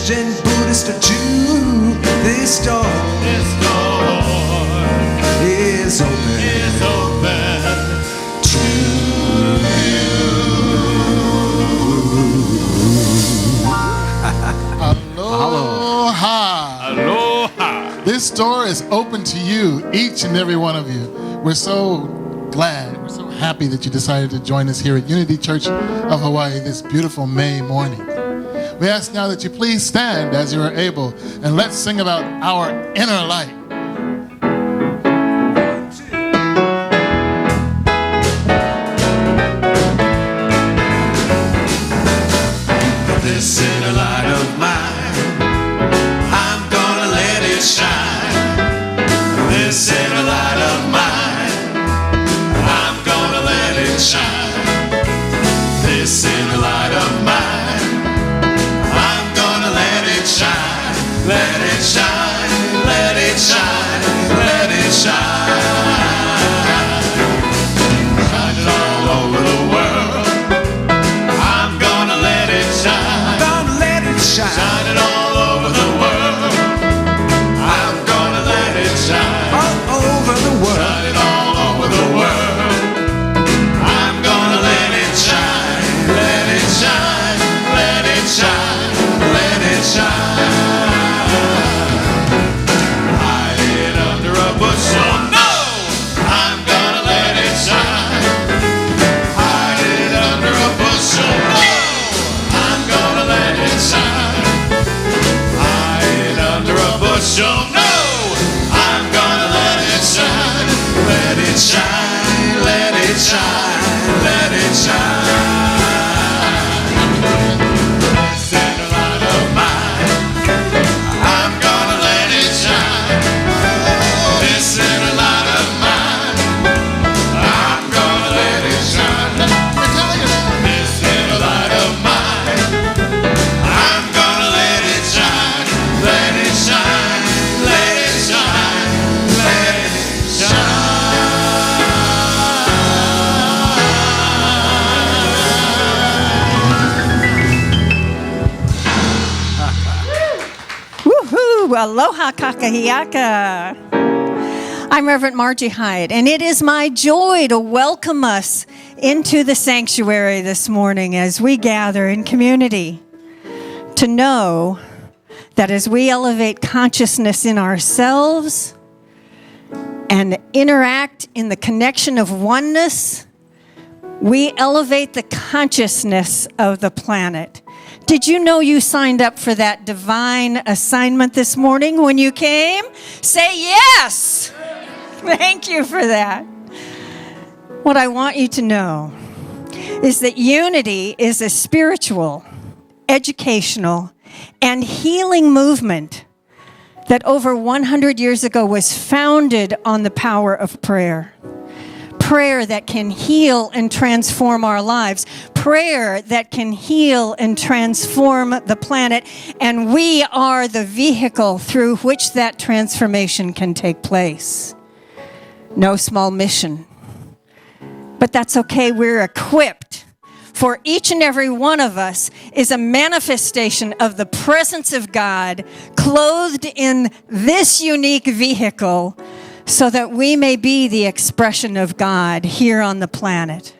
Christian, Buddhist, or Jew, this door is open to you. Aloha. Aloha. This door is open to you, each and every one of you. We're so glad, we're so happy that you decided to join us here at Unity Church of Hawaii this beautiful May morning. We ask now that you please stand as you are able, and let's sing about our inner light. This inner light of mine, I'm gonna let it shine. This inner light of mine, I'm gonna let it shine. This inner light of mine, I'm gonna let it shine. Let it shine, let it shine, let it shine. Shine it all over the world. I'm gonna let it shine. Gonna let it shine. Shine it all over the world. I'm gonna let it shine. All over the world. Shine it all over the world. I'm gonna let it shine. Let it shine. Let it shine. Let it shine. Hide it under a bushel. No! I'm gonna let it shine. Hide it under a bushel. No! I'm gonna let it shine. Hide under a bushel. No! I'm gonna let it shine. Let it shine. Let it shine. Let it shine. This inner light of mine, I'm gonna let it shine. This inner light of mine, I'm gonna let it shine. This inner light of mine, I'm gonna let it shine. Let it shine. Let it shine. Let it shine. Woohoo! Aloha kakahiaka. I'm Reverend Margie Hyde, and it is my joy to welcome us into the sanctuary this morning as we gather in community. To know that as we elevate consciousness in ourselves and interact in the connection of oneness, we elevate the consciousness of the planet. Did you know you signed up for that divine assignment this morning when you came? Say yes! Thank you for that. What I want you to know is that unity is a spiritual, educational, and healing movement that over 100 years ago was founded on the power of prayer. Prayer that can heal and transform our lives. Prayer that can heal and transform the planet. And we are the vehicle through which that transformation can take place. No small mission. But that's okay, we're equipped. For each and every one of us is a manifestation of the presence of God clothed in this unique vehicle so that we may be the expression of God here on the planet.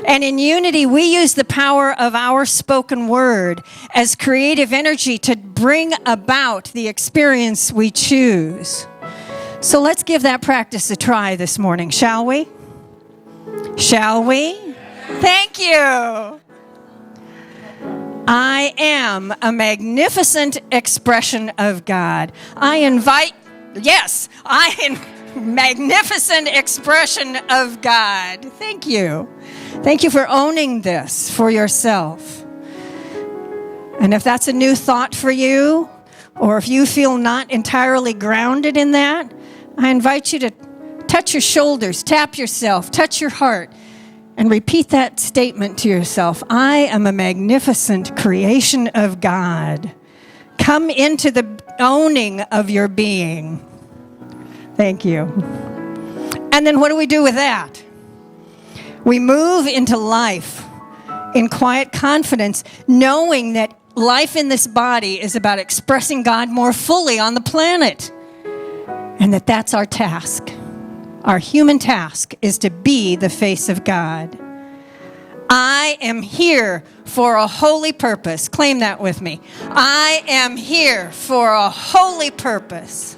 And in unity, we use the power of our spoken word as creative energy to bring about the experience we choose. So let's give that practice a try this morning, shall we? Shall we? Thank you. I am a magnificent expression of God. Magnificent expression of God. Thank you. Thank you for owning this for yourself. And if that's a new thought for you, or if you feel not entirely grounded in that, I invite you to touch your shoulders, tap yourself, touch your heart, and repeat that statement to yourself. I am a magnificent creation of God. Come into the owning of your being. Thank you. And then what do we do with that? We move into life in quiet confidence, knowing that life in this body is about expressing God more fully on the planet. And that's our task. Our human task is to be the face of God. I am here for a holy purpose. Claim that with me. I am here for a holy purpose.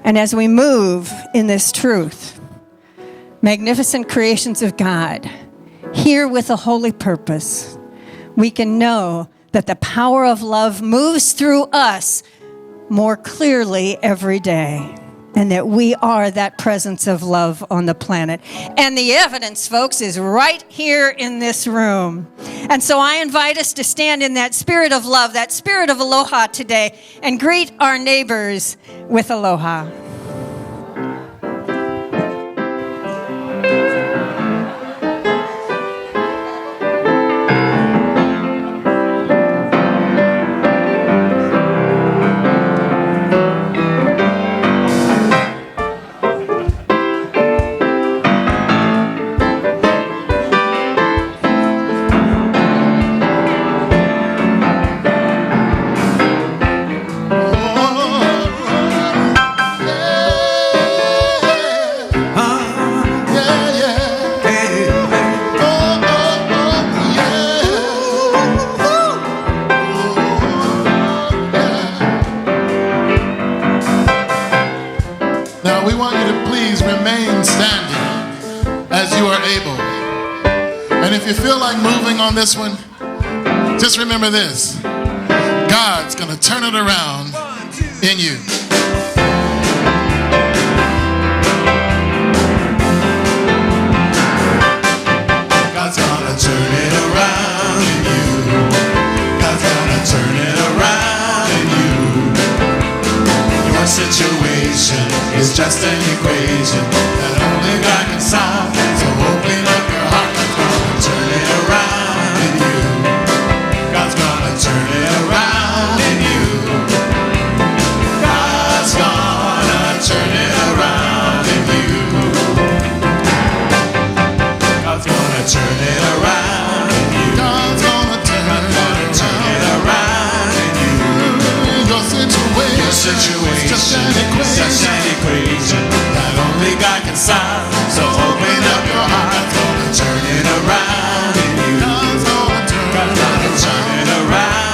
And as we move in this truth, magnificent creations of God, here with a holy purpose, we can know that the power of love moves through us more clearly every day, and that we are that presence of love on the planet. And the evidence, folks, is right here in this room. And so I invite us to stand in that spirit of love, that spirit of aloha today, and greet our neighbors with aloha. On this one, just remember this: God's gonna turn it around in you. God's gonna turn it around in you. God's gonna turn it around in you. Your situation is just an equation that only God can solve. So open up your heart. God's gonna turn it around. Turn it around in you. God's gonna turn it around in you. God's gonna turn it around in you. God's gonna turn it around in you. Your situation is just an equation that only God can solve. So open up your heart. God's gonna turn it around in you. God's gonna turn it around.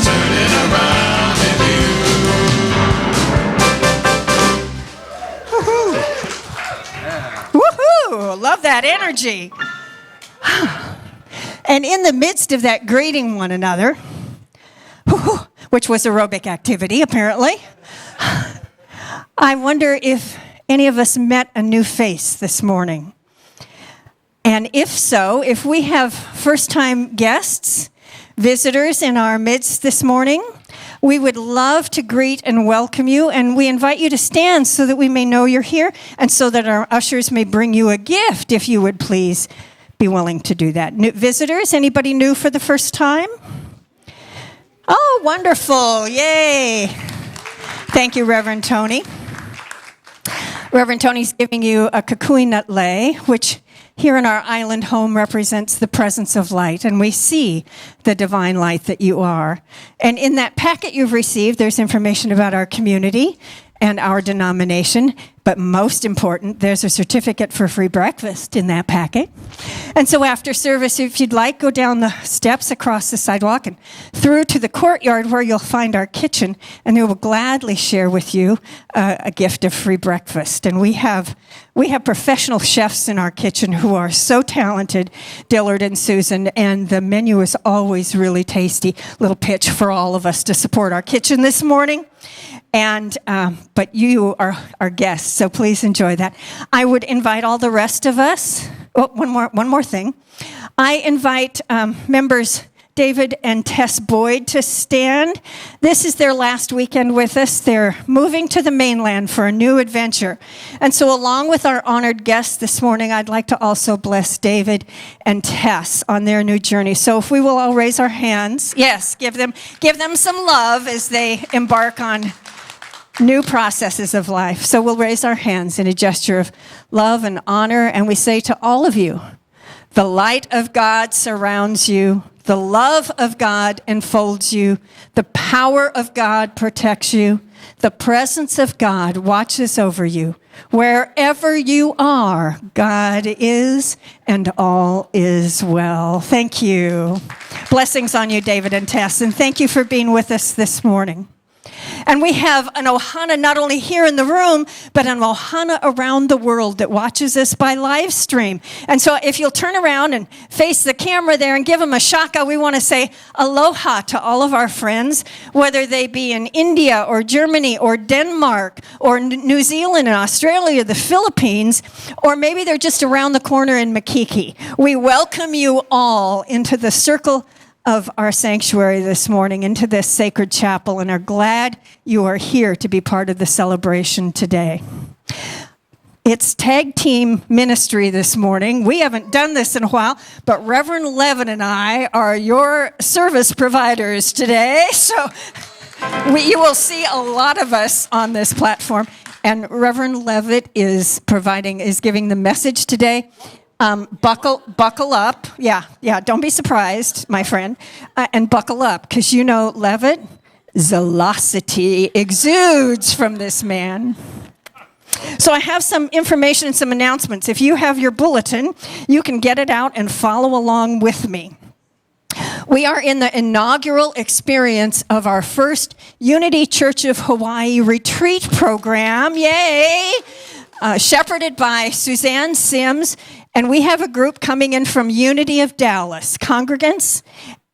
Turn it around. that energy. And in the midst of that greeting one another, which was aerobic activity apparently, I wonder if any of us met a new face this morning. And if so, if we have first-time guests, visitors in our midst this morning, we would love to greet and welcome you, and we invite you to stand so that we may know you're here and so that our ushers may bring you a gift, if you would please be willing to do that. New visitors, anybody new for the first time? Oh, wonderful. Yay. Thank you, Reverend Tony. Reverend Tony's giving you a kukui nut lei, which here in our island home represents the presence of light, and we see the divine light that you are. And in that packet you've received, there's information about our community and our denomination, but most important, there's a certificate for free breakfast in that packet. And so after service, if you'd like, go down the steps across the sidewalk and through to the courtyard where you'll find our kitchen, and we will gladly share with you a gift of free breakfast. And we have professional chefs in our kitchen who are so talented, Dillard and Susan, and the menu is always really tasty. Little pitch for all of us to support our kitchen this morning. And but you are our guests, so please enjoy that. I would invite all the rest of us. Oh, one more thing. I invite members David and Tess Boyd to stand. This is their last weekend with us. They're moving to the mainland for a new adventure. And so along with our honored guests this morning, I'd like to also bless David and Tess on their new journey. So if we will all raise our hands, yes, give them some love as they embark on new processes of life. So we'll raise our hands in a gesture of love and honor, and we say to all of you, the light of God surrounds you. The love of God enfolds you. The power of God protects you. The presence of God watches over you. Wherever you are, God is, and all is well. Thank you. Blessings on you, David and Tess, and thank you for being with us this morning. And we have an ohana not only here in the room, but an ohana around the world that watches us by live stream. And so if you'll turn around and face the camera there and give them a shaka, we want to say aloha to all of our friends, whether they be in India or Germany or Denmark or New Zealand and Australia, the Philippines, or maybe they're just around the corner in Makiki. We welcome you all into the circle of our sanctuary this morning, into this sacred chapel, and are glad you are here to be part of the celebration today. It's tag team ministry this morning. We haven't done this in a while, but Reverend Leavitt and I are your service providers today. So you will see a lot of us on this platform. And Reverend Leavitt is giving the message today. Buckle up. Yeah, don't be surprised, my friend. And buckle up, because you know Leavitt, zelosity exudes from this man. So I have some information and some announcements. If you have your bulletin, you can get it out and follow along with me. We are in the inaugural experience of our first Unity Church of Hawaii retreat program. Yay! Shepherded by Suzanne Sims. And we have a group coming in from Unity of Dallas, congregants,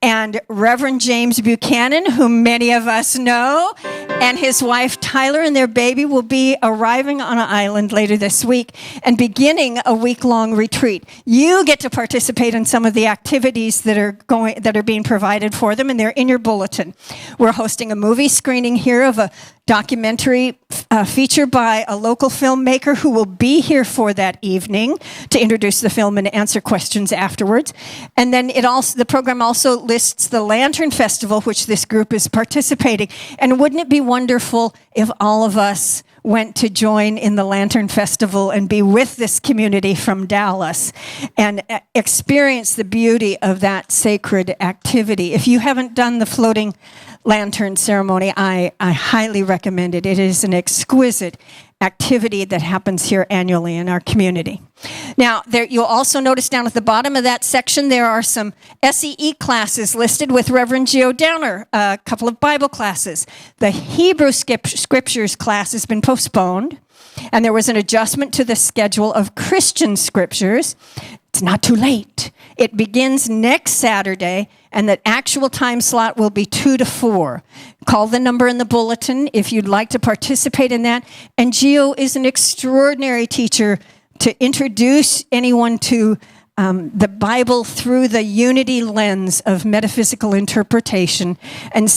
and Reverend James Buchanan, whom many of us know, and his wife Tyler and their baby will be arriving on an island later this week and beginning a week-long retreat. You get to participate in some of the activities that are being provided for them, and they're in your bulletin. We're hosting a movie screening here of a documentary feature by a local filmmaker who will be here for that evening to introduce the film and answer questions afterwards. And then the program also lists the Lantern Festival, which this group is participating. And wouldn't it be wonderful if all of us went to join in the Lantern Festival and be with this community from Dallas and experience the beauty of that sacred activity? If you haven't done the floating lantern ceremony, I highly recommend it. It is an exquisite activity that happens here annually in our community. Now, you'll also notice down at the bottom of that section, there are some SEE classes listed with Reverend Geo Downer, a couple of Bible classes. The Hebrew Scriptures class has been postponed. And there was an adjustment to the schedule of Christian scriptures. It's not too late. It begins next Saturday, and the actual time slot will be 2 to 4. Call the number in the bulletin if you'd like to participate in that. And Gio is an extraordinary teacher to introduce anyone to the Bible through the unity lens of metaphysical interpretation and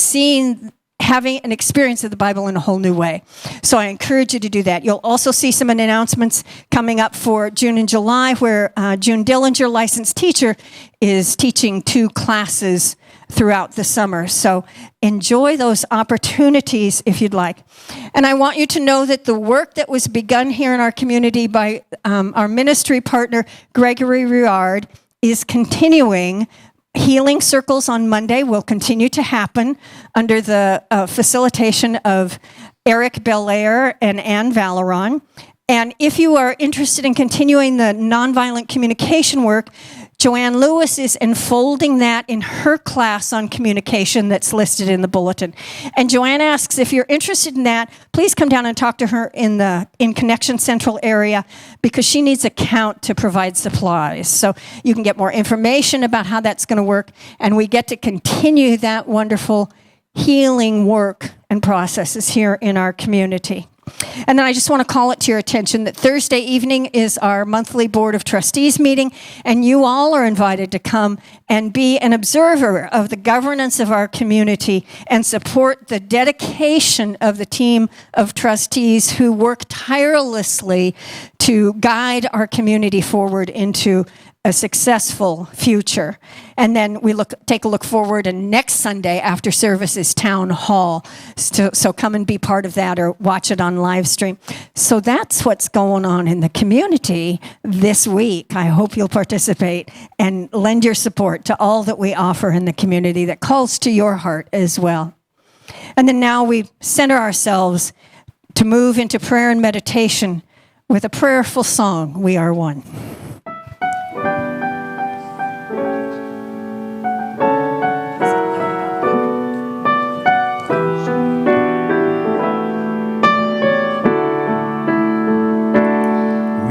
having an experience of the Bible in a whole new way. So I encourage you to do that. You'll also see some announcements coming up for June and July, where June Dillinger, licensed teacher, is teaching 2 classes throughout the summer. So enjoy those opportunities if you'd like. And I want you to know that the work that was begun here in our community by our ministry partner, Gregory Riard, is continuing. Healing circles on Monday will continue to happen under the facilitation of Eric Belair and Ann Valeron. And if you are interested in continuing the nonviolent communication work, Joanne Lewis is unfolding that in her class on communication that's listed in the bulletin. And Joanne asks, if you're interested in that, please come down and talk to her in Connection Central area, because she needs a count to provide supplies. So you can get more information about how that's going to work, and we get to continue that wonderful healing work and processes here in our community. And then I just want to call it to your attention that Thursday evening is our monthly Board of Trustees meeting, and you all are invited to come and be an observer of the governance of our community and support the dedication of the team of trustees who work tirelessly to guide our community forward into a successful future. And then we take a look forward, and next Sunday after service is Town Hall. So come and be part of that or watch it on live stream. So that's what's going on in the community this week. I hope you'll participate and lend your support to all that we offer in the community that calls to your heart as well. And then now we center ourselves to move into prayer and meditation with a prayerful song, We Are One.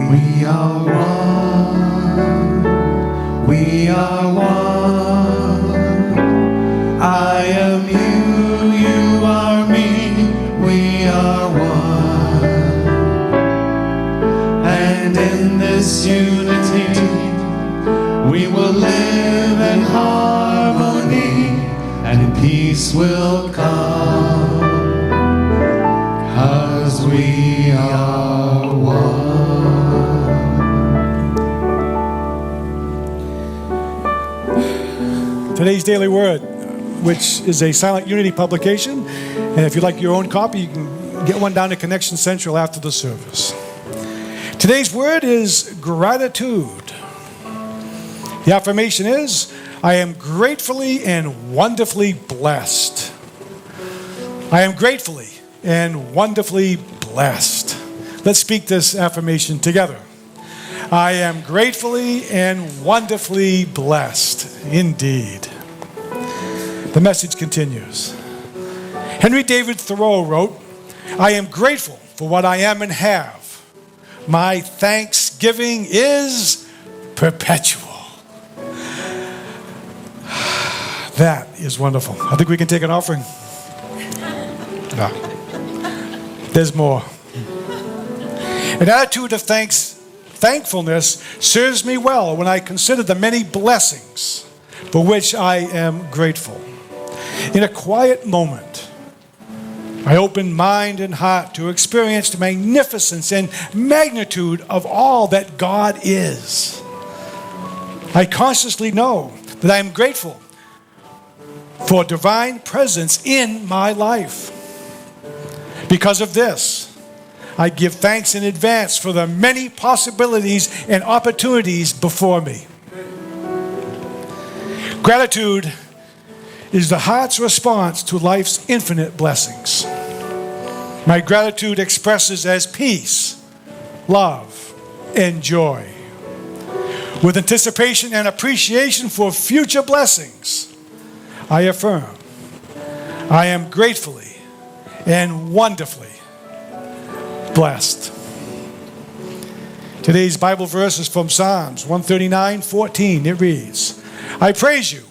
We are one, we are one. I am you, you are me, we are one. And in this unity, we will live in harmony, and peace will come, 'cause we are one. Today's Daily Word, which is a Silent Unity publication. And if you'd like your own copy, you can get one down to Connection Central after the service. Today's word is gratitude. The affirmation is, I am gratefully and wonderfully blessed. I am gratefully and wonderfully blessed. Let's speak this affirmation together. I am gratefully and wonderfully blessed. Indeed. The message continues. Henry David Thoreau wrote, I am grateful for what I am and have. My thanksgiving is perpetual. That is wonderful. I think we can take an offering. No. There's more. An attitude of thankfulness serves me well when I consider the many blessings for which I am grateful. In a quiet moment, I open mind and heart to experience the magnificence and magnitude of all that God is. I consciously know that I am grateful for divine presence in my life. Because of this, I give thanks in advance for the many possibilities and opportunities before me. Gratitude is the heart's response to life's infinite blessings. My gratitude expresses as peace, love, and joy. With anticipation and appreciation for future blessings, I affirm I am gratefully and wonderfully blessed. Today's Bible verse is from Psalms 139:14. It reads, I praise you,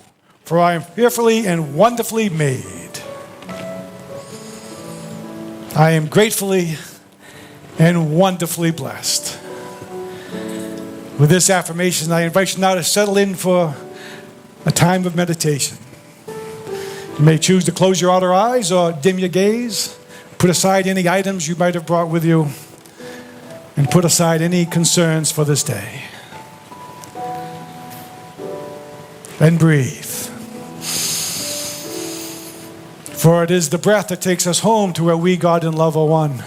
for I am fearfully and wonderfully made. I am gratefully and wonderfully blessed. With this affirmation, I invite you now to settle in for a time of meditation. You may choose to close your outer eyes or dim your gaze, put aside any items you might have brought with you, and put aside any concerns for this day. And breathe. For it is the breath that takes us home to where we, God, and love are one.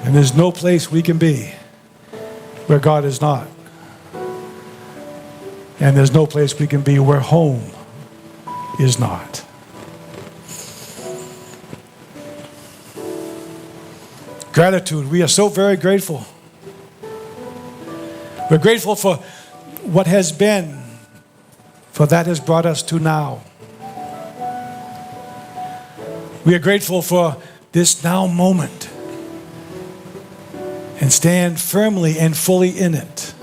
And there's no place we can be where God is not. And there's no place we can be where home is not. Gratitude. We are so very grateful. We're grateful for what has been, for that has brought us to now. We are grateful for this now moment and stand firmly and fully in it.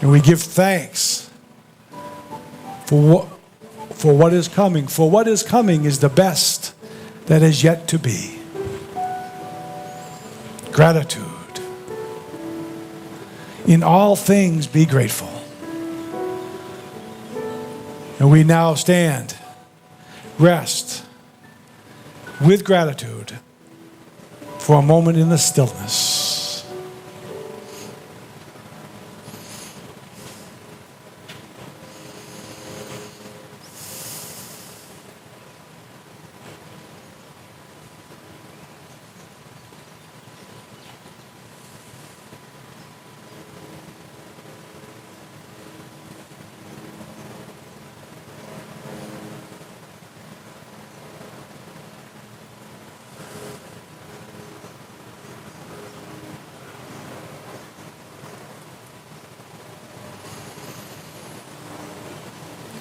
And we give thanks for what is coming. For what is coming is the best that is yet to be. Gratitude. In all things be grateful. And we now stand, rest with gratitude for a moment in the stillness.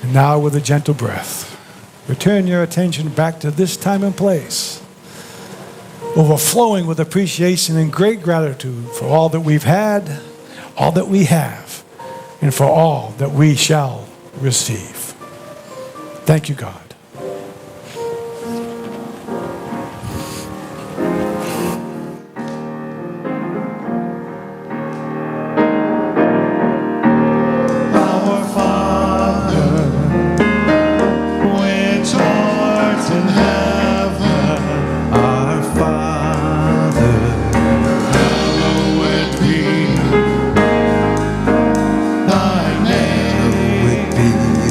And now with a gentle breath, return your attention back to this time and place, overflowing with appreciation and great gratitude for all that we've had, all that we have, and for all that we shall receive. Thank you, God.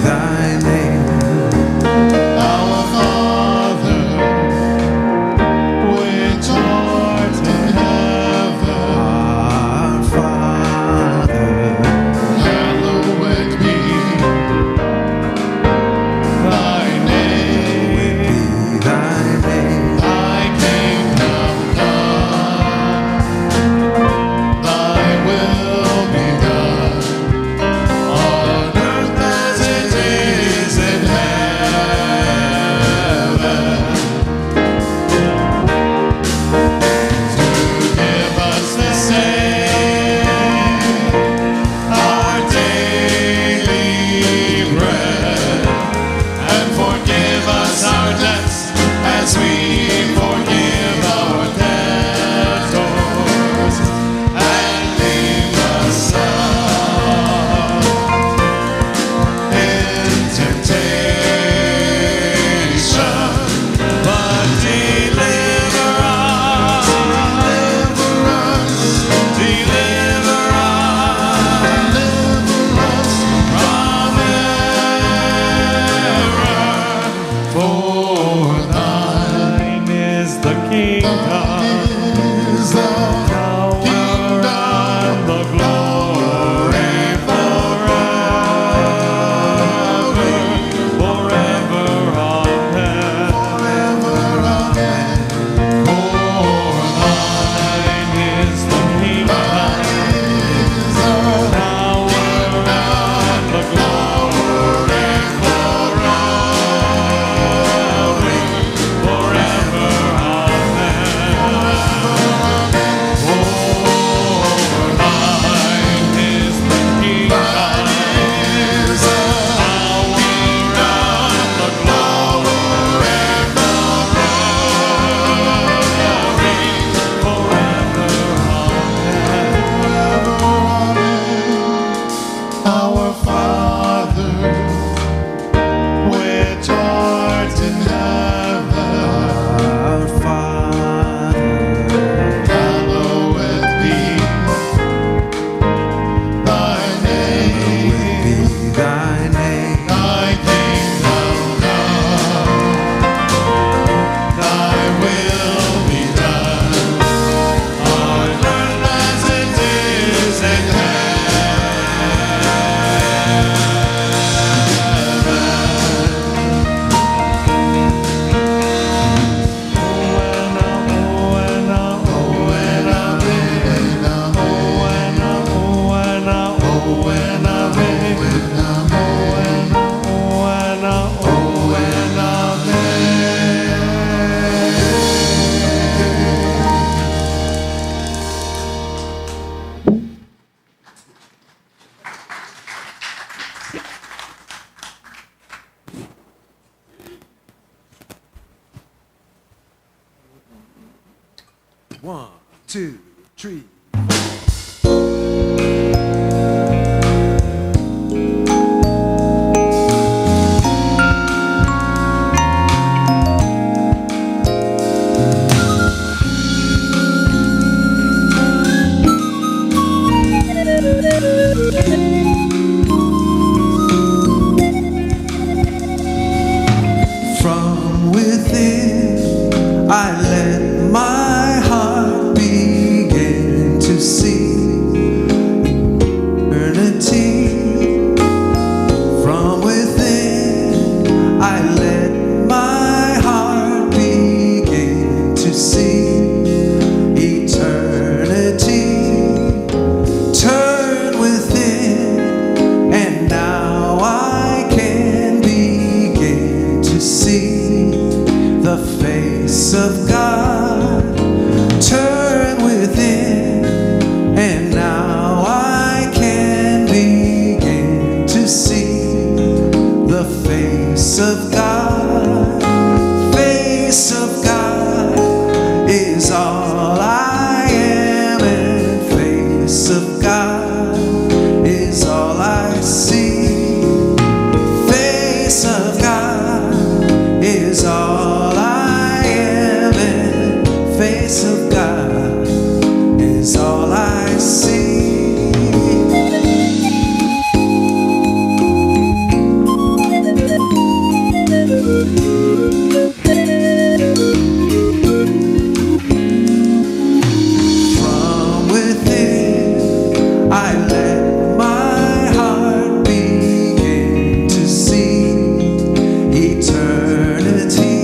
Thy name. 1, 2, 3. From within, I let my heart begin to sing eternity. From within, I let my heart begin to sing eternity. Turn within, and now I can begin to see the face of God. Turn within, and now I can begin to see the face of God. Face of God is all I am, and face of God is all I see. Face of God is all I am, and face of God is all I see. From within, I let my heart begin to see eternity.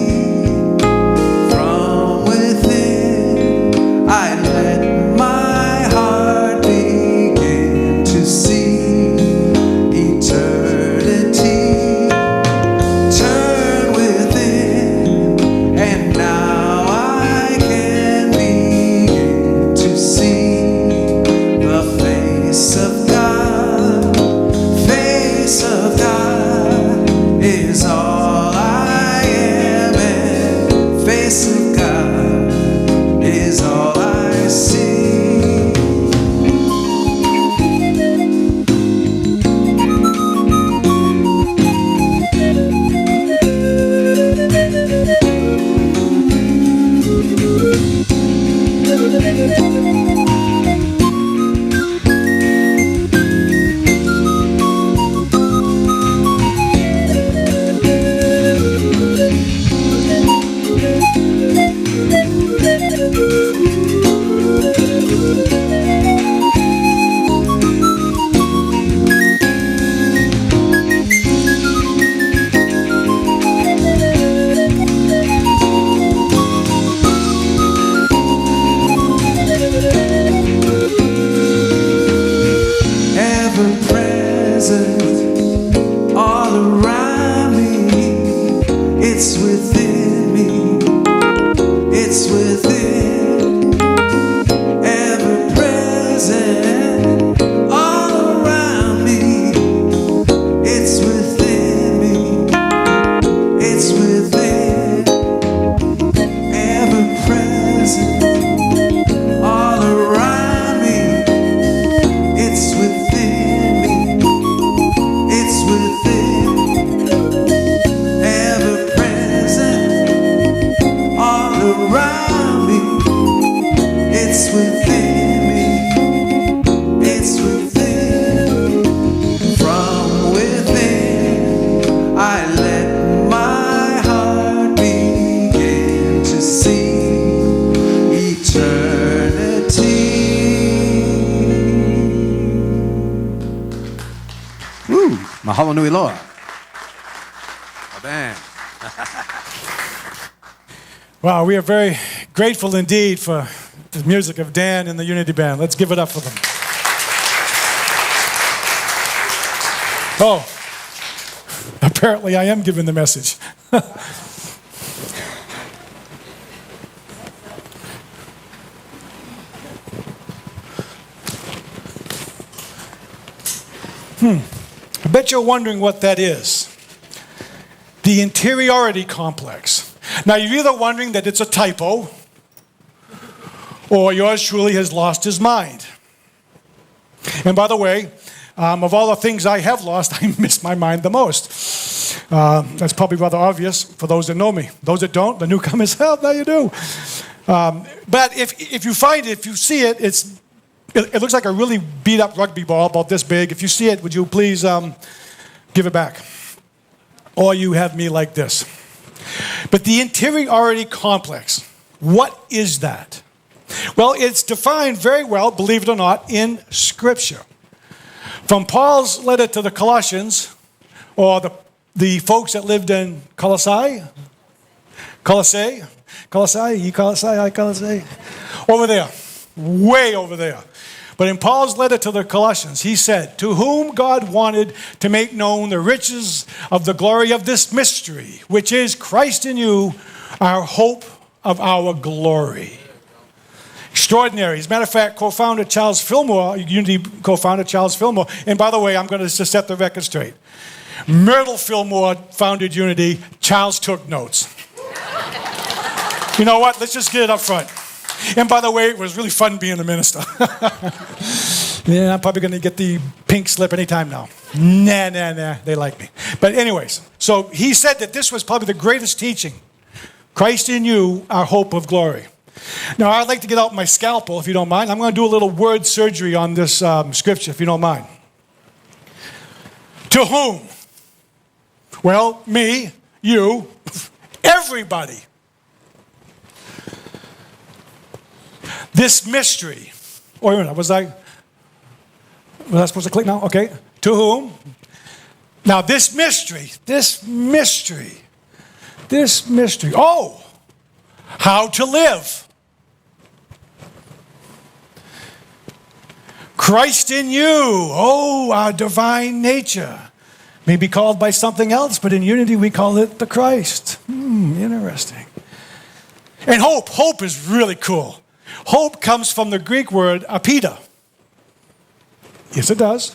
From within, I let my heart begin to see eternity. Turn within, and now I can begin to see the face of God. Face of God is all I am, and face of God is all I see. Ever present all around me, it's within me, it's within. Ever present all around me, it's within me, it's within. Ever present all around me, it's within me, it's within. Ever present all around me, it's within me, it's within. From within, I let my heart begin to see eternity. Woo! Mahalo nui loa. Amen. Wow, we are very grateful indeed for the music of Dan and the Unity Band. Let's give it up for them. Oh, apparently I am giving the message. I bet you're wondering what that is. The Interiority Complex. Now, you're either wondering that it's a typo, or yours truly has lost his mind. And by the way, of all the things I have lost, I miss my mind the most. That's probably rather obvious for those that know me. Those that don't, the newcomers, hell, now you do. But if you find it, if you see it, it looks like a really beat up rugby ball about this big. If you see it, would you please give it back? Or you have me like this. But the Interiority Complex, what is that? Well, it's defined very well, believe it or not, in Scripture. From Paul's letter to the Colossians, or the folks that lived in Colossae, over there, way over there. But in Paul's letter to the Colossians, he said, to whom God wanted to make known the riches of the glory of this mystery, which is Christ in you, our hope of our glory. Extraordinary. As a matter of fact, co-founder Charles Fillmore, Unity co-founder Charles Fillmore, and by the way, I'm going to just set the record straight. Myrtle Fillmore founded Unity. Charles took notes. You know what? Let's just get it up front. And by the way, it was really fun being a minister. Yeah, I'm probably going to get the pink slip anytime now. Nah, they like me. But anyways, so he said that this was probably the greatest teaching. Christ in you, our hope of glory. Now, I'd like to get out my scalpel, if you don't mind. I'm going to do a little word surgery on this scripture, if you don't mind. To whom? Well, me, you, everybody. This mystery. Oh, was I supposed to click now? Okay. To whom? Now, this mystery. Oh, how to live. Christ in you. Oh, our divine nature. May be called by something else, but in Unity we call it the Christ. Interesting. And hope. Hope is really cool. Hope comes from the Greek word apida. Yes, it does.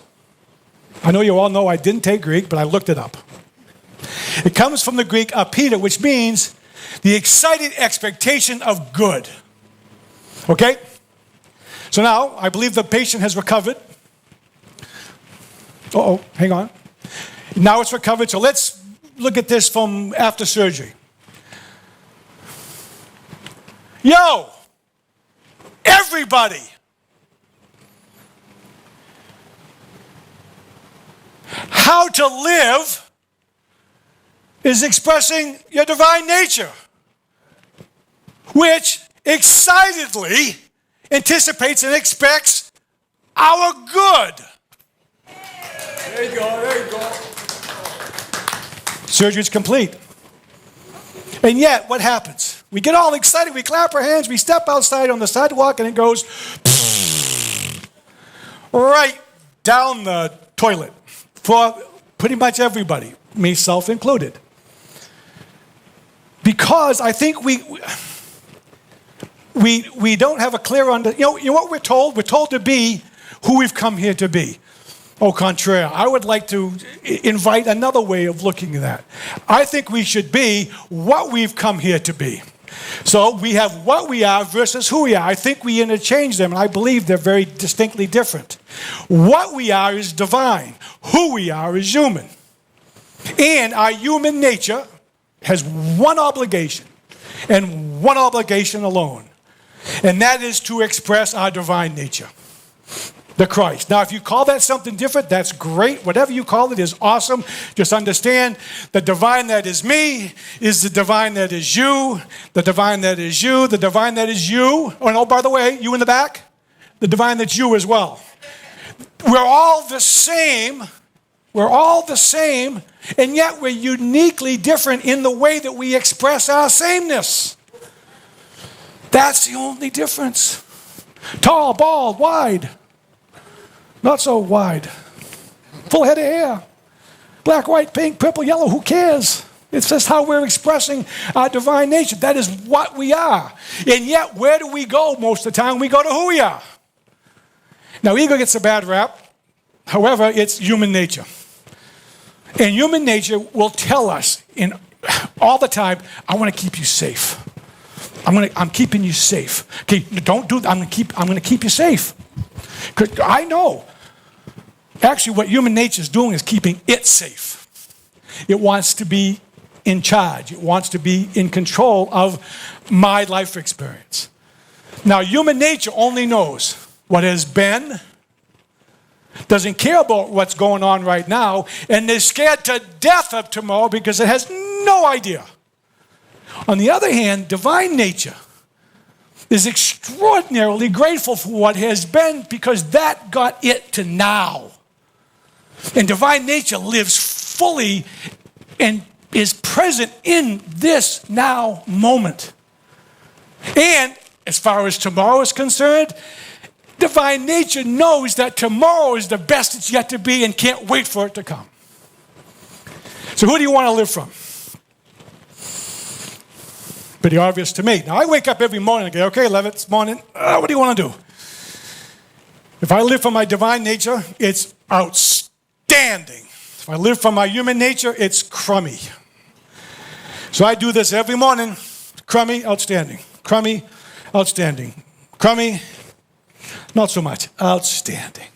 I know you all know I didn't take Greek, but I looked it up. It comes from the Greek apida, which means the excited expectation of good. Okay? So now, I believe the patient has recovered. Hang on. Now it's recovered, so let's look at this from after surgery. Yo! Everybody! How to live is expressing your divine nature, which excitedly anticipates and expects our good. There you go. Surgery's complete. And yet, what happens? We get all excited, we clap our hands, we step outside on the sidewalk, and it goes right down the toilet for pretty much everybody, myself included. Because I think we don't have a clear understanding. You know what we're told? We're told to be who we've come here to be. Au contraire, I would like to invite another way of looking at that. I think we should be what we've come here to be. So we have what we are versus who we are. I think we interchange them, and I believe they're very distinctly different. What we are is divine. Who we are is human. And our human nature has one obligation, and one obligation alone. And that is to express our divine nature. The Christ. Now, if you call that something different, that's great. Whatever you call it is awesome. Just understand the divine that is me is the divine that is you. The divine that is you. The divine that is you. Oh, no, by the way, you in the back? The divine that's you as well. We're all the same. We're all the same. And yet we're uniquely different in the way that we express our sameness. That's the only difference. Tall, bald, wide. Not so wide. Full head of hair. Black, white, pink, purple, yellow, who cares? It's just how we're expressing our divine nature. That is what we are. And yet, where do we go most of the time? We go to who we are. Now, ego gets a bad rap. However, it's human nature. And human nature will tell us all the time, I want to keep you safe. I'm keeping you safe. Okay, don't do that. I'm gonna keep you safe. 'Cause I know. Actually, what human nature is doing is keeping it safe. It wants to be in charge. It wants to be in control of my life experience. Now, human nature only knows what has been, doesn't care about what's going on right now, and is scared to death of tomorrow because it has no idea. On the other hand, divine nature is extraordinarily grateful for what has been because that got it to now. And divine nature lives fully and is present in this now moment. And as far as tomorrow is concerned, divine nature knows that tomorrow is the best it's yet to be and can't wait for it to come. So who do you want to live from? Pretty obvious to me. Now, I wake up every morning and go, okay, Leavitt, it's morning. What do you want to do? If I live from my divine nature, it's outstanding. If I live from my human nature, it's crummy. So I do this every morning. Crummy, outstanding. Crummy, outstanding. Crummy, not so much. Outstanding.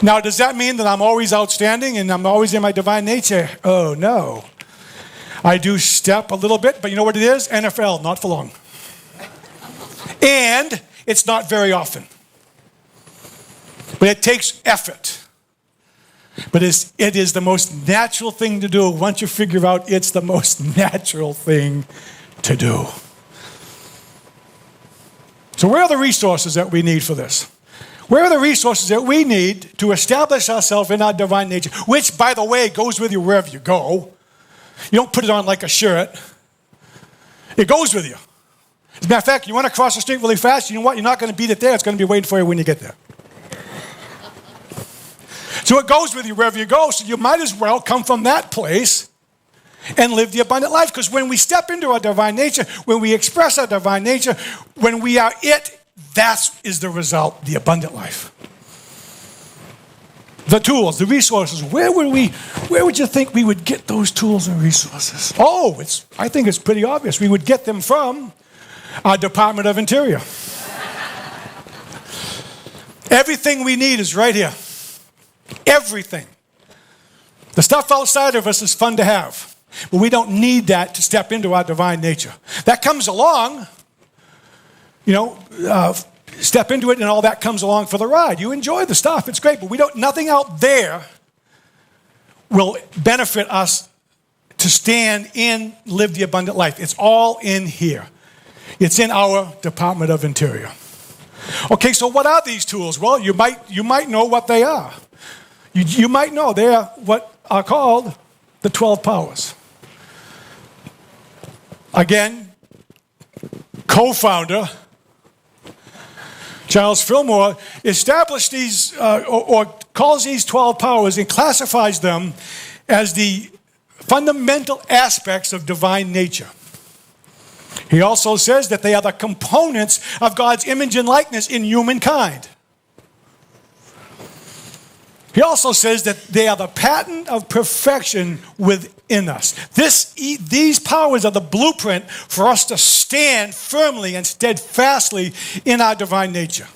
Now, does that mean that I'm always outstanding and I'm always in my divine nature? Oh, no. I do step a little bit, but you know what it is? NFL, not for long. And it's not very often. But it takes effort. But it is the most natural thing to do once you figure out it's the most natural thing to do. So where are the resources that we need for this? Where are the resources that we need to establish ourselves in our divine nature, which, by the way, goes with you wherever you go. You don't put it on like a shirt. It goes with you. As a matter of fact, you want to cross the street really fast, you know what? You're not going to beat it there. It's going to be waiting for you when you get there. So it goes with you wherever you go, so you might as well come from that place and live the abundant life. Because when we step into our divine nature, when we express our divine nature, when we are it, that is the result, the abundant life. The tools, the resources, where would you think we would get those tools and resources? Oh, I think it's pretty obvious. We would get them from our Department of Interior. Everything we need is right here. Everything. The stuff outside of us is fun to have, but we don't need that to step into our divine nature. That comes along, step into it and all that comes along for the ride. You enjoy the stuff, it's great, but nothing out there will benefit us to stand in, live the abundant life. It's all in here. It's in our Department of Interior. Okay, so what are these tools? Well, you might know what they are. You might know they are what are called the 12 powers. Again, co-founder Charles Fillmore established these or calls these 12 powers and classifies them as the fundamental aspects of divine nature. He also says that they are the components of God's image and likeness in humankind. He also says that they are the pattern of perfection within us. These powers are the blueprint for us to stand firmly and steadfastly in our divine nature,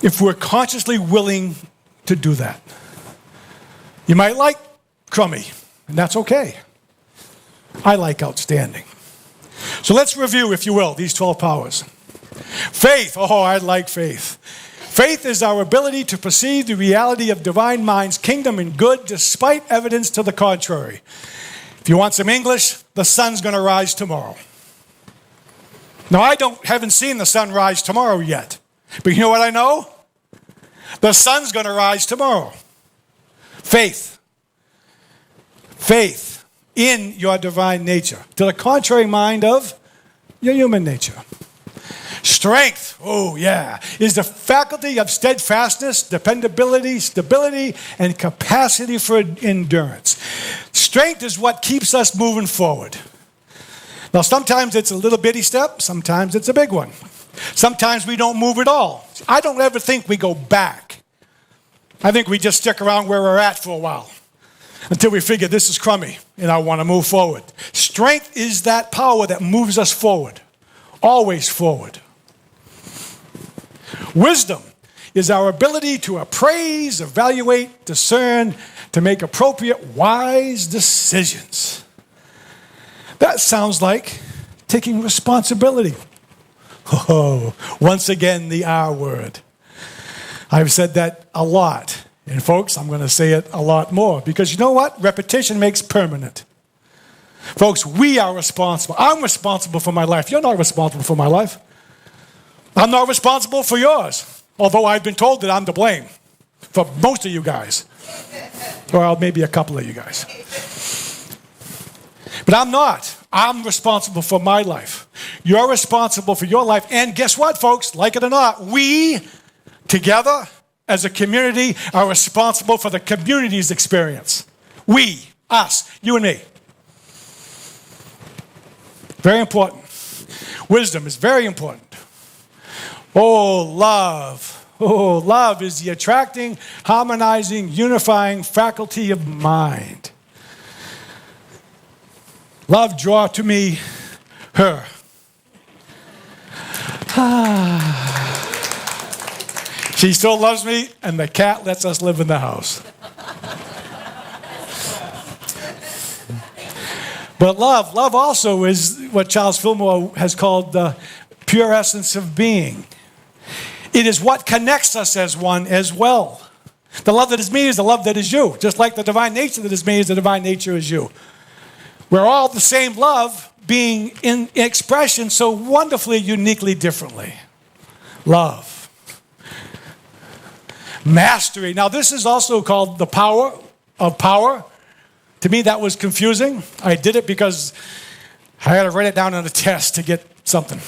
if we're consciously willing to do that. You might like crummy, and that's okay. I like outstanding. So let's review, if you will, these 12 powers. Faith. Oh, I like faith. Faith is our ability to perceive the reality of divine mind's kingdom and good despite evidence to the contrary. If you want some English, the sun's going to rise tomorrow. Now, I haven't seen the sun rise tomorrow yet. But you know what I know? The sun's going to rise tomorrow. Faith. Faith in your divine nature. To the contrary mind of your human nature. Strength, oh yeah, is the faculty of steadfastness, dependability, stability, and capacity for endurance. Strength is what keeps us moving forward. Now, sometimes it's a little bitty step, sometimes it's a big one. Sometimes we don't move at all. I don't ever think we go back. I think we just stick around where we're at for a while. until we figure this is crummy and I want to move forward. Strength is that power that moves us forward, always forward. Wisdom is our ability to appraise, evaluate, discern, to make appropriate, wise decisions. That sounds like taking responsibility. Oh, once again, the R word. I've said that a lot. And folks, I'm going to say it a lot more. Because you know what? Repetition makes permanent. Folks, we are responsible. I'm responsible for my life. You're not responsible for my life. I'm not responsible for yours. Although I've been told that I'm to blame for most of you guys. Or maybe a couple of you guys. But I'm not. I'm responsible for my life. You're responsible for your life. And guess what, folks? Like it or not, we, together, as a community, are responsible for the community's experience. We, us, you and me. Very important. Wisdom is very important. Oh, love. Oh, love is the attracting, harmonizing, unifying faculty of mind. Love draw to me her. She still loves me, and the cat lets us live in the house. But love also is what Charles Fillmore has called the pure essence of being. It is what connects us as one as well. The love that is me is the love that is you. Just like the divine nature that is me is the divine nature is you. We're all the same love being in expression so wonderfully, uniquely, differently. Love. Mastery. Now this is also called the power of power. To me that was confusing. I did it because I had to write it down on a test to get something.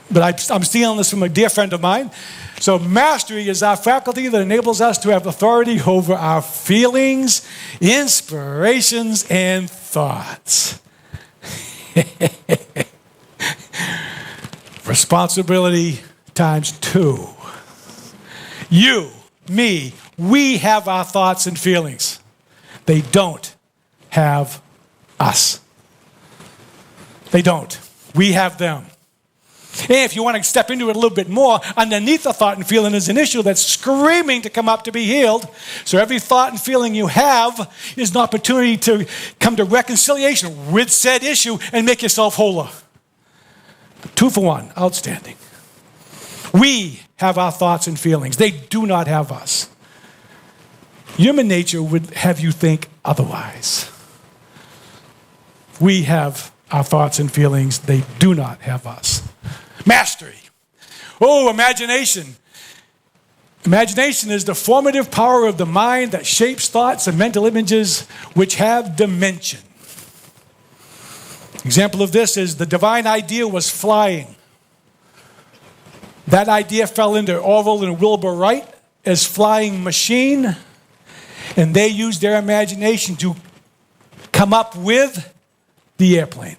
But I'm stealing this from a dear friend of mine. So mastery is our faculty that enables us to have authority over our feelings, inspirations, and thoughts. Responsibility times 2. You, me, we have our thoughts and feelings. They don't have us. They don't. We have them. And if you want to step into it a little bit more, underneath the thought and feeling is an issue that's screaming to come up to be healed. So every thought and feeling you have is an opportunity to come to reconciliation with said issue and make yourself wholer. 2 for 1. Outstanding. We have our thoughts and feelings. They do not have us. Human nature would have you think otherwise. We have our thoughts and feelings. They do not have us. Mastery. Oh, imagination. Imagination is the formative power of the mind that shapes thoughts and mental images which have dimension. Example of this is the divine idea was flying. That idea fell into Orville and Wilbur Wright as flying machine, and they used their imagination to come up with the airplane.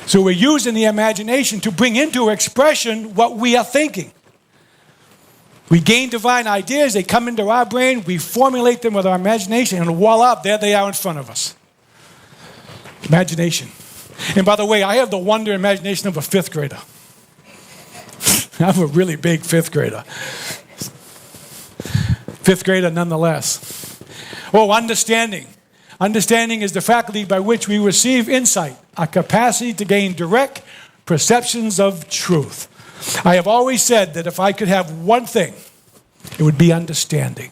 So we're using the imagination to bring into expression what we are thinking. We gain divine ideas, they come into our brain, we formulate them with our imagination, and voila, there they are in front of us. Imagination. And by the way, I have the wonder and imagination of a 5th grader. I'm a really big 5th grader. 5th grader nonetheless. Oh, understanding. Understanding is the faculty by which we receive insight, a capacity to gain direct perceptions of truth. I have always said that if I could have one thing, it would be understanding.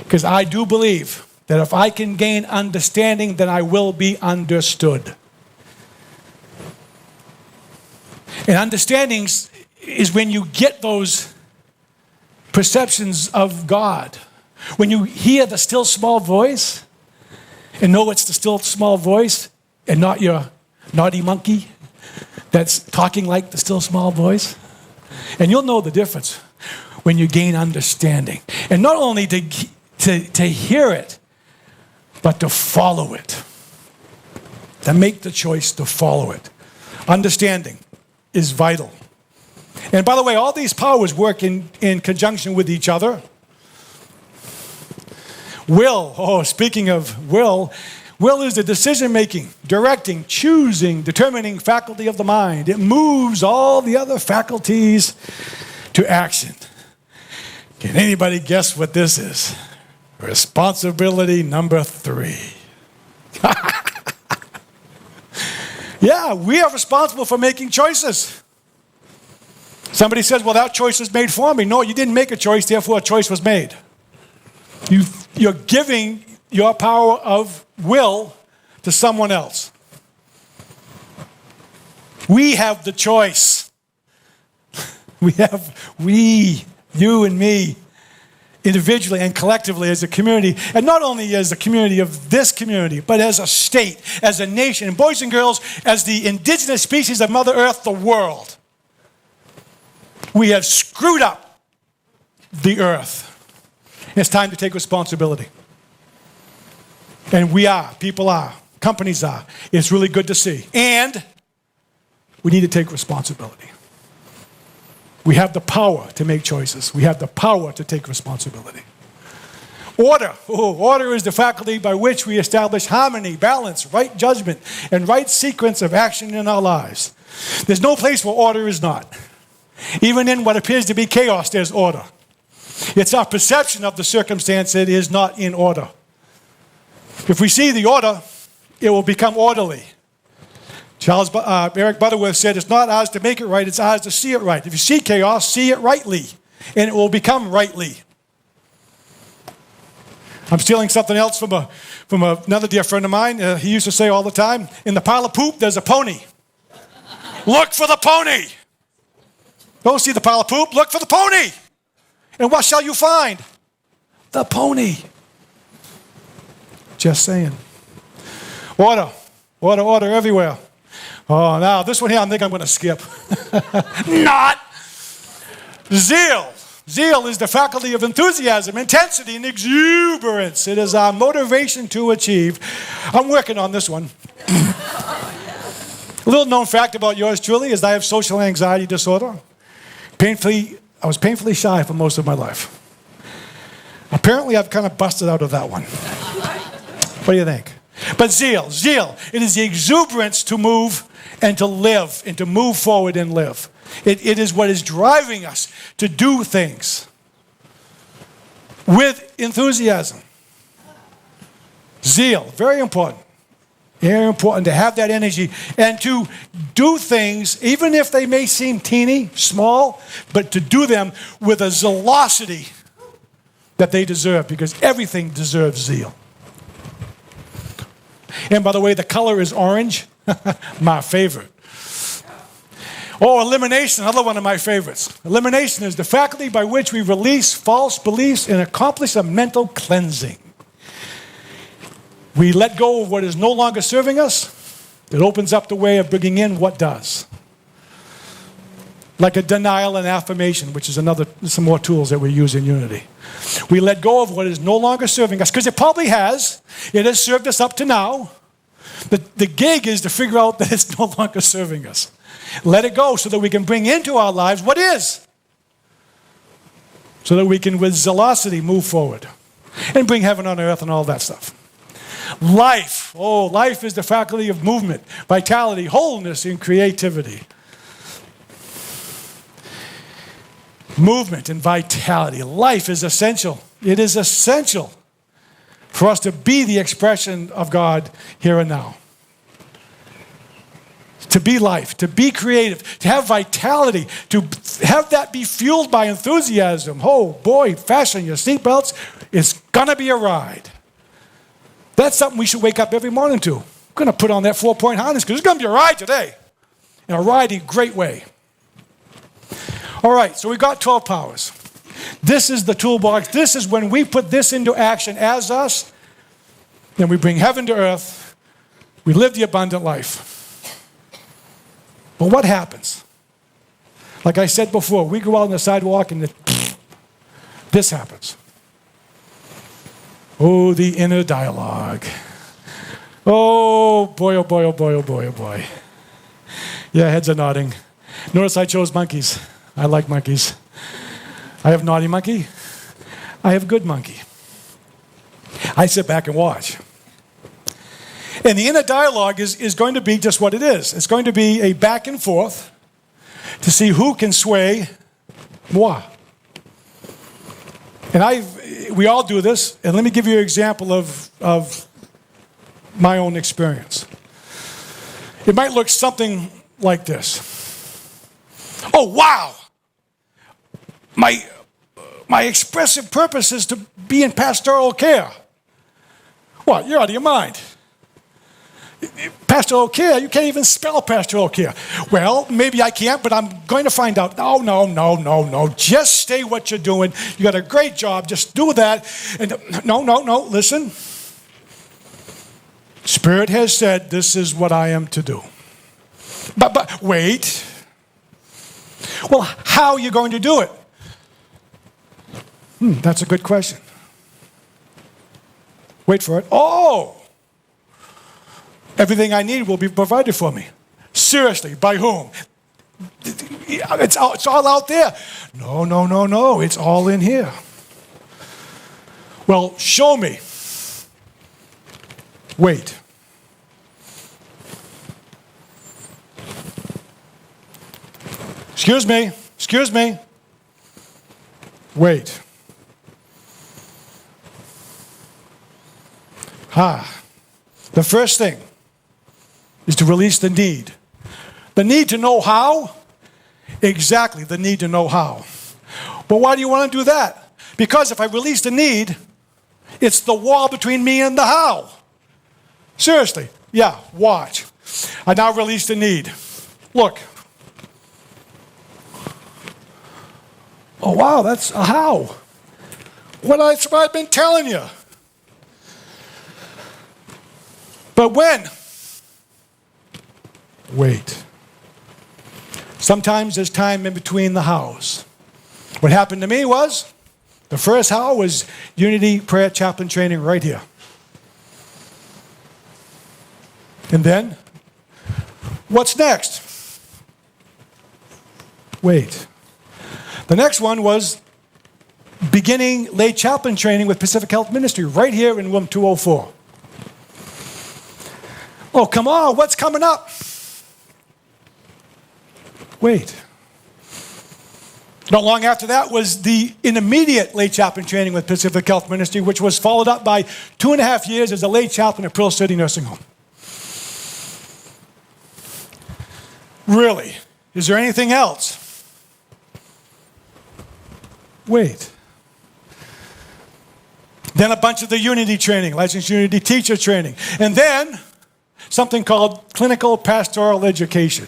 Because I do believe that if I can gain understanding, then I will be understood. And understanding is when you get those perceptions of God. When you hear the still small voice, and know it's the still small voice and not your naughty monkey that's talking like the still small voice. And you'll know the difference when you gain understanding. And not only to hear it, but to follow it. To make the choice to follow it. Understanding is vital. And by the way, all these powers work in conjunction with each other. Will, speaking of will is the decision-making, directing, choosing, determining faculty of the mind. It moves all the other faculties to action. Can anybody guess what this is? Responsibility number 3. Yeah, we are responsible for making choices. Somebody says, well, that choice was made for me. No, you didn't make a choice, therefore a choice was made. You're giving your power of will to someone else. We have the choice. You and me, individually and collectively as a community, and not only as a community of this community, but as a state, as a nation, and boys and girls, as the indigenous species of Mother Earth, the world. We have screwed up the earth. It's time to take responsibility. And we are, people are, companies are. It's really good to see. And we need to take responsibility. We have the power to make choices. We have the power to take responsibility. Order. Order is the faculty by which we establish harmony, balance, right judgment, and right sequence of action in our lives. There's no place where order is not. Even in what appears to be chaos, there's order. It's our perception of the circumstance that is not in order. If we see the order, it will become orderly. Eric Butterworth said, it's not ours to make it right, it's ours to see it right. If you see chaos, see it rightly, and it will become rightly. I'm stealing something else from another dear friend of mine. He used to say all the time, in the pile of poop, there's a pony. Look for the pony. Don't see the pile of poop, look for the pony. And what shall you find? The pony. Just saying. Order. Order everywhere. Oh, now this one here I think I'm going to skip. Not. Zeal. Zeal is the faculty of enthusiasm, intensity, and exuberance. It is our motivation to achieve. I'm working on this one. A little known fact about yours truly is I have social anxiety disorder. I was painfully shy for most of my life. Apparently I've kind of busted out of that one. What do you think? But zeal, it is the exuberance to move and to live and to move forward and live. It is what is driving us to do things with enthusiasm. Zeal, very important. Very important to have that energy and to do things, even if they may seem teeny, small, but to do them with a zealosity that they deserve, because everything deserves zeal. And by the way, the color is orange. My favorite. Elimination, another one of my favorites. Elimination is the faculty by which we release false beliefs and accomplish a mental cleansing. We let go of what is no longer serving us. It opens up the way of bringing in what does. Like a denial and affirmation, which is some more tools that we use in Unity. We let go of what is no longer serving us, because it probably has. It has served us up to now. The gig is to figure out that it's no longer serving us. Let it go so that we can bring into our lives what is. So that we can, with zealosity, move forward. And bring heaven on earth and all that stuff. Life. Life is the faculty of movement, vitality, wholeness, and creativity. Movement and vitality. Life is essential. It is essential for us to be the expression of God here and now. To be life, to be creative, to have vitality, to have that be fueled by enthusiasm. Oh boy, fasten your seatbelts. It's gonna be a ride. That's something we should wake up every morning to. I'm gonna put on that 4-point harness because it's gonna be a ride today. And a ride in a great way. All right, so we got 12 powers. This is the toolbox. This is when we put this into action as us, then we bring heaven to earth. We live the abundant life. But what happens? Like I said before, we go out on the sidewalk and this happens. Oh, the inner dialogue. Oh boy, oh boy, oh boy, oh boy, oh boy. Yeah, heads are nodding. Notice I chose monkeys. I like monkeys. I have naughty monkey. I have good monkey. I sit back and watch. And the inner dialogue is going to be just what it is. It's going to be a back and forth to see who can sway moi. And we all do this, and let me give you an example of my own experience. It might look something like this. Oh, wow! My expressive purpose is to be in pastoral care. What? You're out of your mind. Pastoral care? You can't even spell pastoral care. Well, maybe I can't, but I'm going to find out. No. Just stay what you're doing. You got a great job. Just do that. And no. Listen. Spirit has said this is what I am to do. But wait. Well, how are you going to do it? That's a good question. Wait for it. Oh! Everything I need will be provided for me. Seriously, by whom? It's all out there. No. It's all in here. Well, show me. Wait. Excuse me. Wait. The first thing is to release the need. The need to know how? Exactly, the need to know how. But why do you want to do that? Because if I release the need, it's the wall between me and the how. Seriously, yeah, watch. I now release the need. Look. Oh, wow, that's a how. That's what I've been telling you. But when? Wait. Sometimes there's time in between the hows. What happened to me was, the first how was Unity Prayer Chaplain Training right here. And then, what's next? Wait. The next one was beginning lay chaplain training with Pacific Health Ministry right here in room 204. Oh, come on, what's coming up? Wait. Not long after that was the intermediate lay chaplain training with Pacific Health Ministry, which was followed up by 2.5 years as a lay chaplain at Pearl City Nursing Home. Really? Is there anything else? Wait. Then a bunch of the Unity training, licensed Unity teacher training. And then something called clinical pastoral education.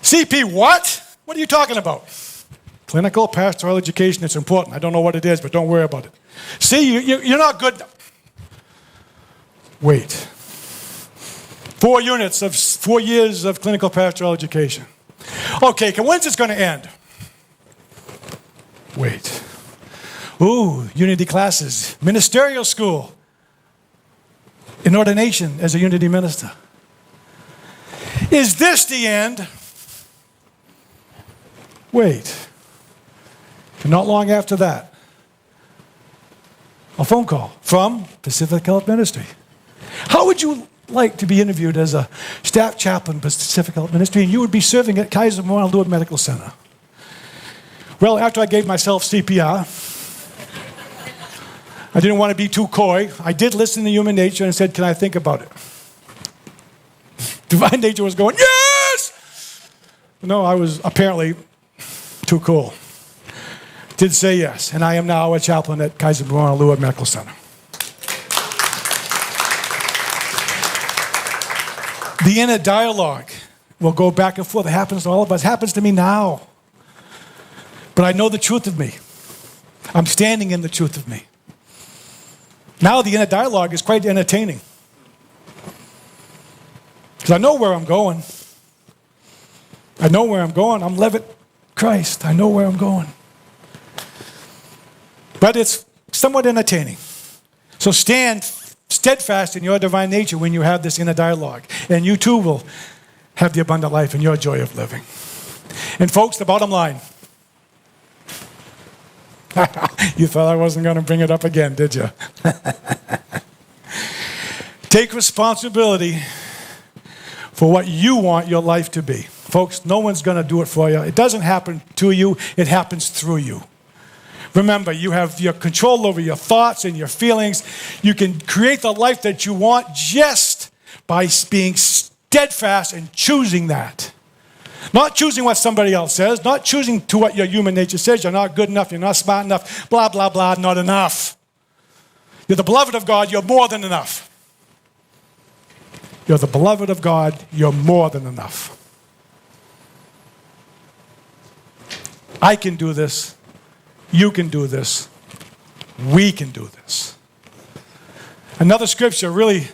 CP what? What are you talking about? Clinical pastoral education, it's important. I don't know what it is, but don't worry about it. See, you're not good. Wait. 4 units of 4 years of clinical pastoral education. Okay, when's this going to end? Wait. Ooh, Unity classes, ministerial school, in ordination as a Unity minister. Is this the end? Wait. And not long after that, a phone call from Pacific Health Ministry. How would you like to be interviewed as a staff chaplain for Pacific Health Ministry, and you would be serving at Kaiser Memorial Leavitt Medical Center? Well, after I gave myself CPR, I didn't want to be too coy. I did listen to human nature and said, can I think about it? Divine nature was going, yes! No, I was apparently too cool. Did say yes, and I am now a chaplain at Kaiser Memorial Leavitt Medical Center. The inner dialogue will go back and forth. It happens to all of us. It happens to me now. But I know the truth of me. I'm standing in the truth of me. Now the inner dialogue is quite entertaining. Because I know where I'm going. I know where I'm going. I'm Leavitt Christ. I know where I'm going. But it's somewhat entertaining. So stand steadfast in your divine nature when you have this inner dialogue. And you too will have the abundant life and your joy of living. And folks, the bottom line. You thought I wasn't going to bring it up again, did you? Take responsibility for what you want your life to be. Folks, no one's going to do it for you. It doesn't happen to you. It happens through you. Remember, you have your control over your thoughts and your feelings. You can create the life that you want just by being steadfast and choosing that. Not choosing what somebody else says, not choosing to what your human nature says. You're not good enough, you're not smart enough, blah, blah, blah, not enough. You're the beloved of God, you're more than enough. You're the beloved of God, you're more than enough. I can do this. You can do this. We can do this. Another scripture really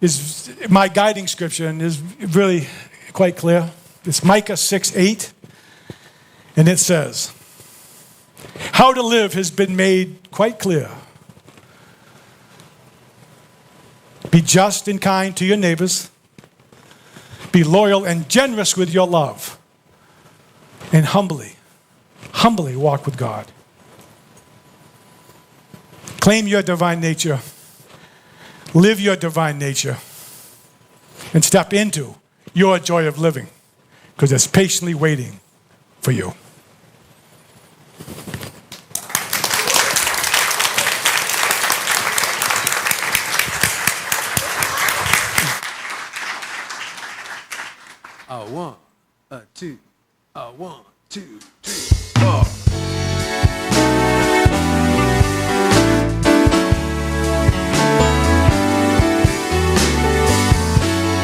is my guiding scripture and is really quite clear. It's Micah 6:8. And it says, how to live has been made quite clear. Be just and kind to your neighbors. Be loyal and generous with your love. And humbly walk with God. Claim your divine nature. Live your divine nature. And step into your joy of living, because it's patiently waiting for you. One, two, 1, 2, 3, 4.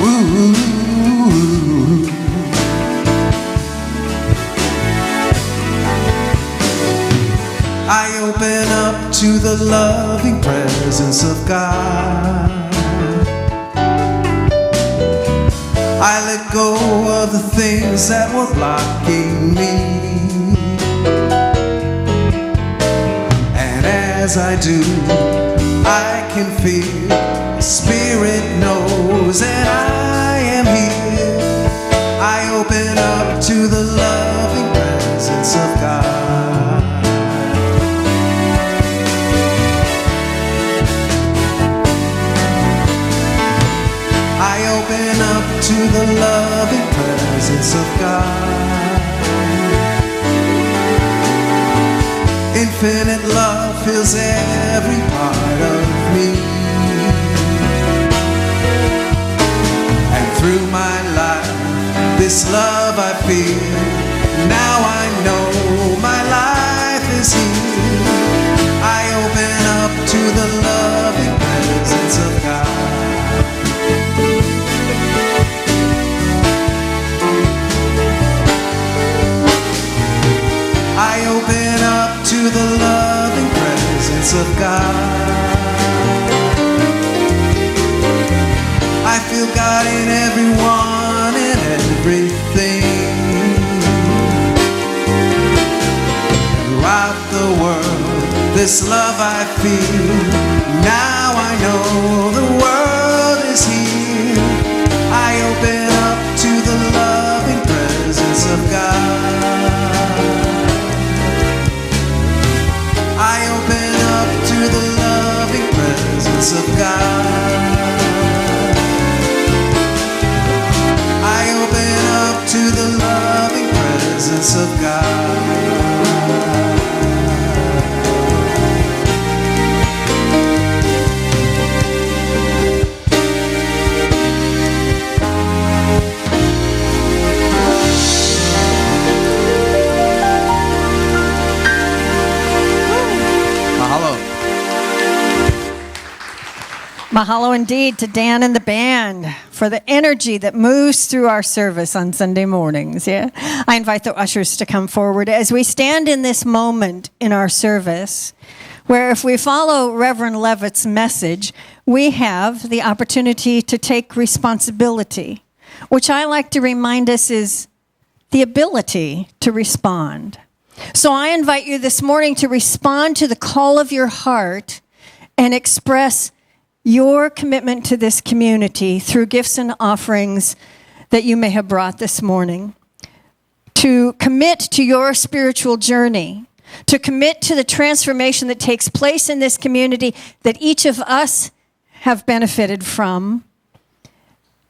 Ooh. I open up to the loving presence of God. I let go of the things that were blocking me. And as I do, I can feel the Spirit knows that I am here. I open up to the loving presence of God. I open up to the loving presence of God. Infinite love fills every part of me. And through my life, this love I feel. Now I know my life is here. I open up to the loving presence of God. I open up to the loving presence of God. I feel God in everyone and everything. Throughout the world, this love I feel. Now I know the world is here. I open up to the loving presence of God. I open up to the loving presence of God. I open up to the loving presence of God. Mahalo indeed to Dan and the band for the energy that moves through our service on Sunday mornings. Yeah, I invite the ushers to come forward as we stand in this moment in our service where if we follow Reverend Leavitt's message, we have the opportunity to take responsibility, which I like to remind us is the ability to respond. So I invite you this morning to respond to the call of your heart and express your commitment to this community through gifts and offerings that you may have brought this morning. To commit to your spiritual journey to commit to the transformation that takes place in this community that each of us have benefited from,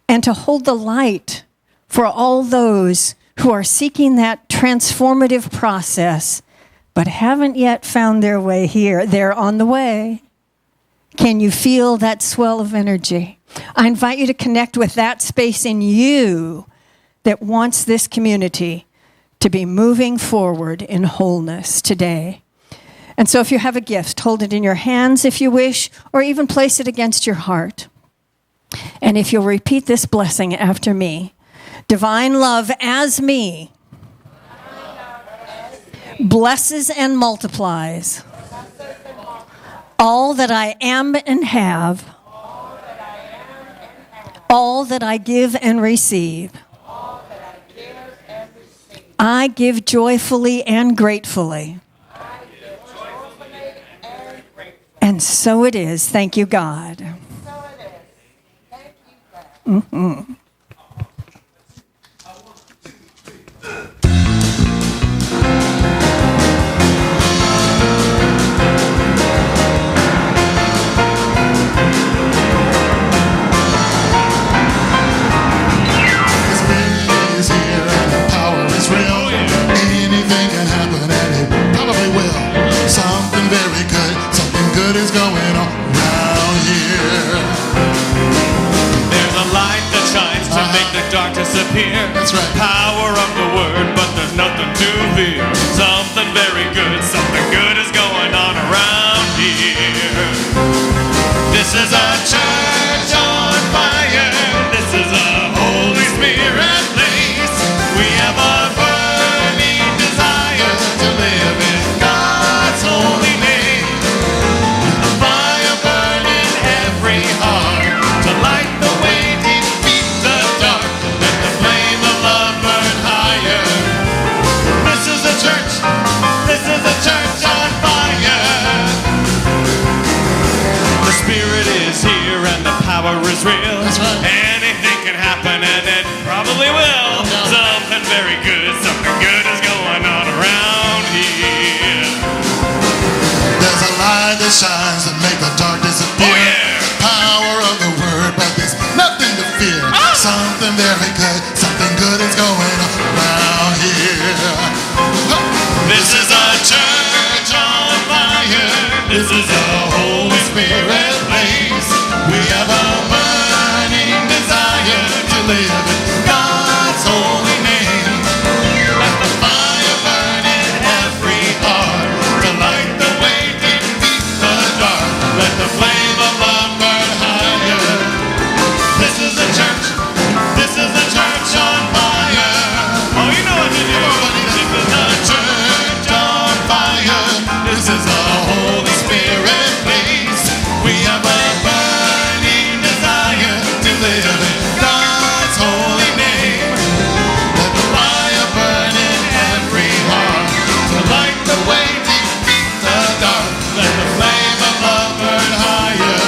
and to hold the light for all those who are seeking that transformative process but haven't yet found their way here. They're on the way. Can you feel that swell of energy? I invite you to connect with that space in you that wants this community to be moving forward in wholeness today. And so if you have a gift, hold it in your hands if you wish, or even place it against your heart. And if you'll repeat this blessing after me, divine love as me blesses and multiplies all that I am and have, all that I give and receive. I give joyfully and gratefully. And so it is. Thank you, God. Mm-hmm. Is going on around here. There's a light that shines to make the dark disappear. That's right. Power of the word, but there's nothing to fear. Something very good, something good is going on around here. This is a church on fire. This is a Holy Spirit place. We have a burning desire to live in God's holy name. Is real. That's right. Anything can happen, and it probably will. Something very good, something good is going on around here. There's a light that shines to make the dark disappear. Oh, yeah. Power of the word, but there's nothing to fear. Something very good, something good is going on around here. This is a church on fire. This is a Holy Spirit place. We have a burning desire to live in God's holy name. Let the fire burn in every heart to light the way to defeat the dark. Let the flame of love burn higher. This is the church. This is the church on fire. Oh, you know what to do. This is the church on fire. This is the Holy Spirit place. We have a burning desire to live in God's holy name. Let the fire burn in every heart to light the way to defeat the dark. Let the flame of love burn higher.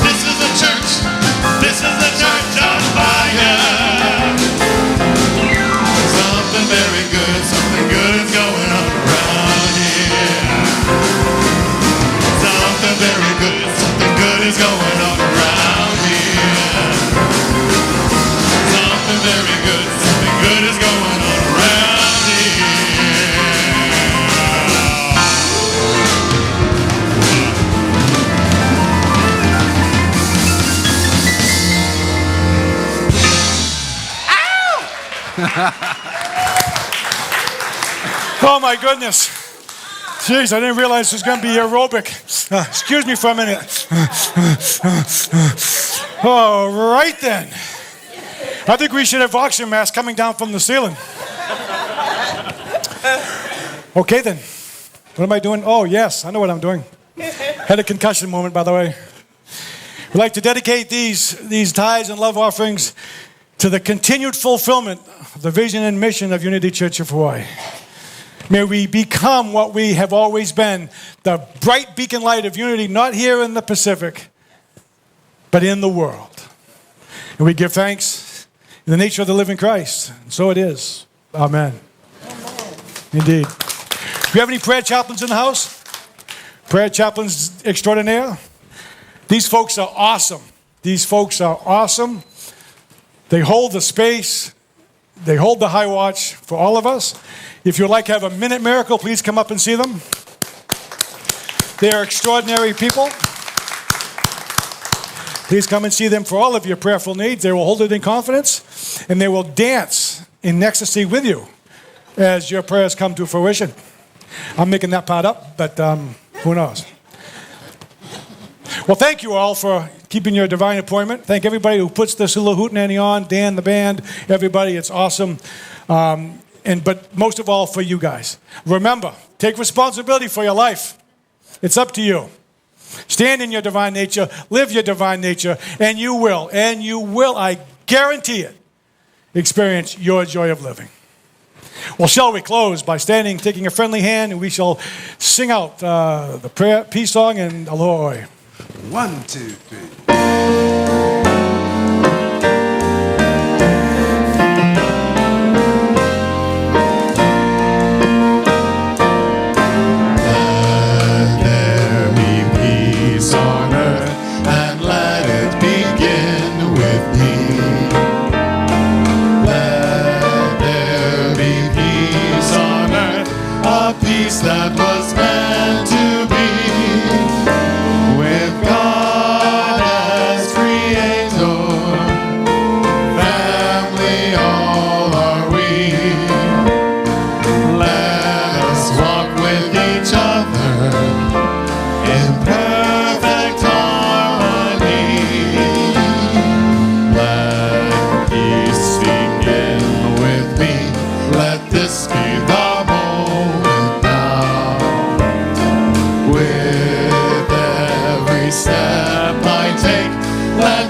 This is the church. This is the church on fire. Something very good, something good is going on around here. Something very good, something good is going on around here. Something very good, something good is going on around here. Oh my goodness. Jeez, I didn't realize this was going to be aerobic. Excuse me for a minute. All right then. I think we should have oxygen masks coming down from the ceiling. Okay then. What am I doing? Oh yes, I know what I'm doing. Had a concussion moment, by the way. We'd like to dedicate these tithes and love offerings to the continued fulfillment of the vision and mission of Unity Church of Hawaii. May we become what we have always been, the bright beacon light of unity, not here in the Pacific, but in the world. And we give thanks in the nature of the living Christ. And so it is. Amen. Amen. Indeed. Do we have any prayer chaplains in the house? Prayer chaplains extraordinaire? These folks are awesome. These folks are awesome. They hold the space. They hold the high watch for all of us. If you'd like to have a minute miracle, please come up and see them. They are extraordinary people. Please come and see them for all of your prayerful needs. They will hold it in confidence, and they will dance in ecstasy with you as your prayers come to fruition. I'm making that part up, but who knows? Well, thank you all for keeping your divine appointment. Thank everybody who puts this hula hootenanny on, Dan, the band, everybody. It's awesome. But most of all, for you guys. Remember, take responsibility for your life. It's up to you. Stand in your divine nature, live your divine nature, and you will, I guarantee it, experience your joy of living. Well, shall we close by standing, taking a friendly hand, and we shall sing out the prayer, peace song, and Aloha. 1, 2, 3. On earth, and let it begin with me. Let there be peace on earth, a peace that was meant to be, with God as creator, family all are we. Let us walk with each other in perfect harmony. Let peace begin with me. Let this be the moment now. With every step I take, let